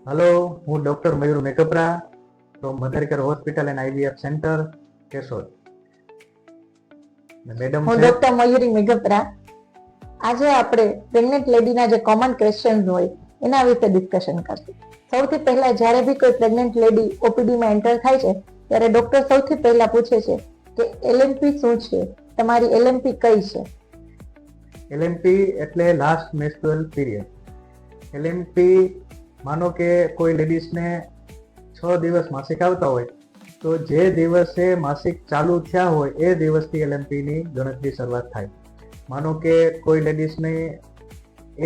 Hello, હું doctor Mayur Mekpara from mother care hospital and IVF centre Keshod. Madam હું છે doctor Mayuri મેઘપરા. આજે આપણે પ્રેગ્નેન્ટ લેડીના જે કોમન ક્વેશ્ચન હોય એના વિશે ડિસ્કશન કરશું. સૌથી પહેલા જ્યારે બી કોઈ પ્રેગ્નેન્ટ લેડી ઓપીડીમાં એન્ટર થાય છે ત્યારે ડોક્ટર સૌથી પહેલા પૂછે છે કે LMP શું છે, તમારી LMP કઈ છે. LMP એટલે લાસ્ટ મેન્સ્ટ્રુઅલ પીરિયડ. LMP માનો કે કોઈ લેડીઝને 6 દિવસ માસિક આવતા હોય તો જે દિવસે માસિક ચાલુ થયા હોય એ દિવસથી LMP ની ગણતરી શરૂઆત થાય. માનો કે કોઈ લેડીઝને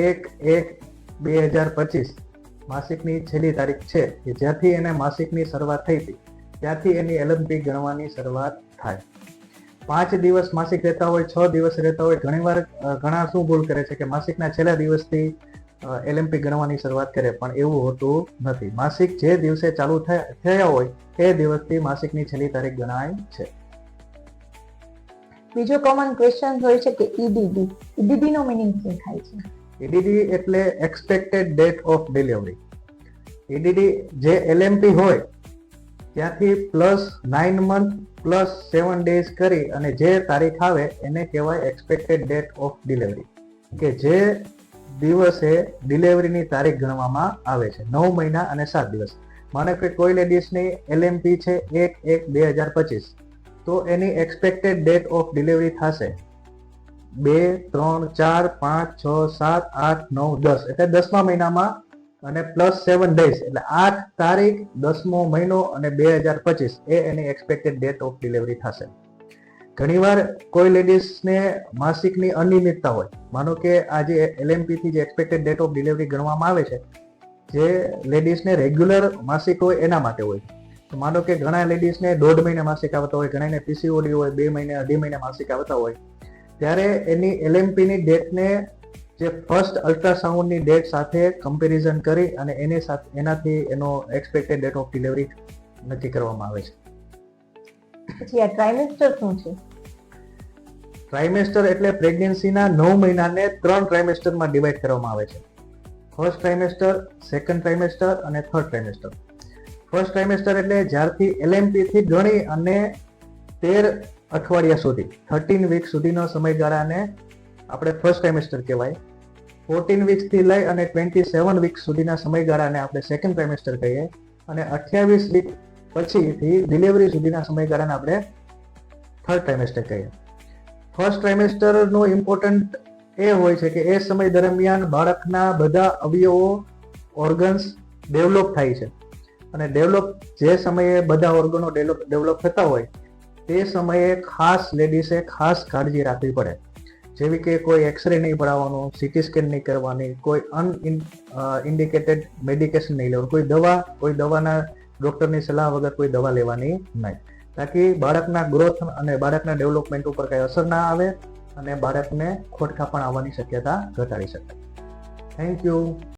1/1/2025 માસિકની છેલ્લી તારીખ છે કે જ્યાંથી એને માસિકની શરૂઆત થઈ હતી ત્યાંથી એની LMP ગણવાની શરૂઆત થાય. 5 દિવસ માસિક રહેતા હોય, 6 દિવસ રહેતા હોય, ઘણા શું ભૂલ કરે છે કે માસિકના છેલ્લા દિવસથી LMP ગણવાની શરૂઆત કરે, પણ એવું હોતું નથી. માસિક જે દિવસે ચાલુ થયા હોય એ દિવસથી માસિકની છેલ્લી તારીખ ગણાય છે. બીજો કોમન ક્વેશ્ચન હોય છે કે EDD નો મિનિંગ શું થાય છે? EDD એટલે expected date of delivery. EDD જે LMP હોય ત્યાંથી +9 મંથ +7 ડેઝ કરી અને જે તારીખ આવે એને કહેવાય એક્સપેક્ટેડ ડેટ ઓફ ડિલિવરી, કે જે દિવસે ડિલિવરીની તારીખ ગણવામાં આવે છે. 9 મહિના અને 7 દિવસ. માનો કે કોઈ લેડીઝની LMP છે 1/1/2025 તો એની એક્સપેક્ટેડ ડેટ ઓફ ડિલિવરી થશે 2, 3, 4, 5, 6, 7, 8, 9, 10 એટલે 10મા મહિનામાં અને +7 ડેઝ એટલે 8 તારીખ 10મો મહિનો અને 2025 એ એની એક્સપેક્ટેડ ડેટ ઓફ ડિલિવરી થશે. ઘણીવાર કોઈ લેડીઝને માસિકની અનિયમિતતા હોય. માનો કે આ જે LMP થી જે એક્સપેક્ટેડ ડેટ ઓફ ડિલિવરી ગણવામાં આવે છે જે લેડીઝને રેગ્યુલર માસિક હોય એના માટે હોય. તો માનો કે ઘણા લેડીઝને 1.5 મહિને માસિક આવતા હોય, ઘણાને PCOD હોય, 2 મહિને 2.5 મહિને માસિક આવતા હોય, ત્યારે એની LMP ની ડેટને જે ફર્સ્ટ અલ્ટ્રાસાઉન્ડની ડેટ સાથે કમ્પેરિઝન કરી અને એનાથી એનો એક્સપેક્ટેડ ડેટ ઓફ ડિલિવરી નક્કી કરવામાં આવે છે. પછી આ ટ્રાઇમેસ્ટર શું છે? ટ્રાઇમેસ્ટર એટલે પ્રેગ્નન્સીના 9 મહિનાને 3 ટ્રાઇમેસ્ટરમાં ડિવાઈડ કરવામાં આવે છે. ફર્સ્ટ ટ્રાઇમેસ્ટર, સેકન્ડ ટ્રાઇમેસ્ટર અને થર્ડ ટ્રાઇમેસ્ટર. ફર્સ્ટ ટ્રાઇમેસ્ટર એટલે જ્યારથી LMP થી ગણી અને 13 અઠવાડિયા સુધી 13 વીક સુધીનો સમયગાળાને આપણે ફર્સ્ટ ટ્રાઇમેસ્ટર કહેવાય. 14 વીક્સ થી લઈ અને 27 વીક સુધીના સમયગાળાને આપણે સેકન્ડ ટ્રાઇમેસ્ટર કહીએ અને 28 વીક પછીથી ડિલિવરી સુધીના સમયગાળાને આપણે થર્ડ ટ્રાઇમેસ્ટર કહીએ. ફર્સ્ટ ટ્રાઇમેસ્ટરનો ઇમ્પોર્ટન્ટ એ હોય છે કે એ સમય દરમિયાન બાળકના બધા અવયવો ઓર્ગન્સ ડેવલપ થાય છે અને જે સમયે બધા ઓર્ગનો ડેવલપ થતા હોય તે સમયે ખાસ લેડીઝે ખાસ કાળજી રાખવી પડે. જેવી કે કોઈ એક્સરે નહીં પડાવવાનું, CT સ્કેન નહીં કરવાની, કોઈ અનઇન્ડિકેટેડ મેડિકેશન નહીં લેવાનું, કોઈ દવાના ડોક્ટરની સલાહ વગર કોઈ દવા લેવાની નહીં, તાકી બાળકના ગ્રોથ અને બાળકના ડેવલપમેન્ટ ઉપર કઈ અસર ના આવે અને બાળકને ખોડખાપણ આવવાની શક્યતા ઘટાડી શકાય. Thank you.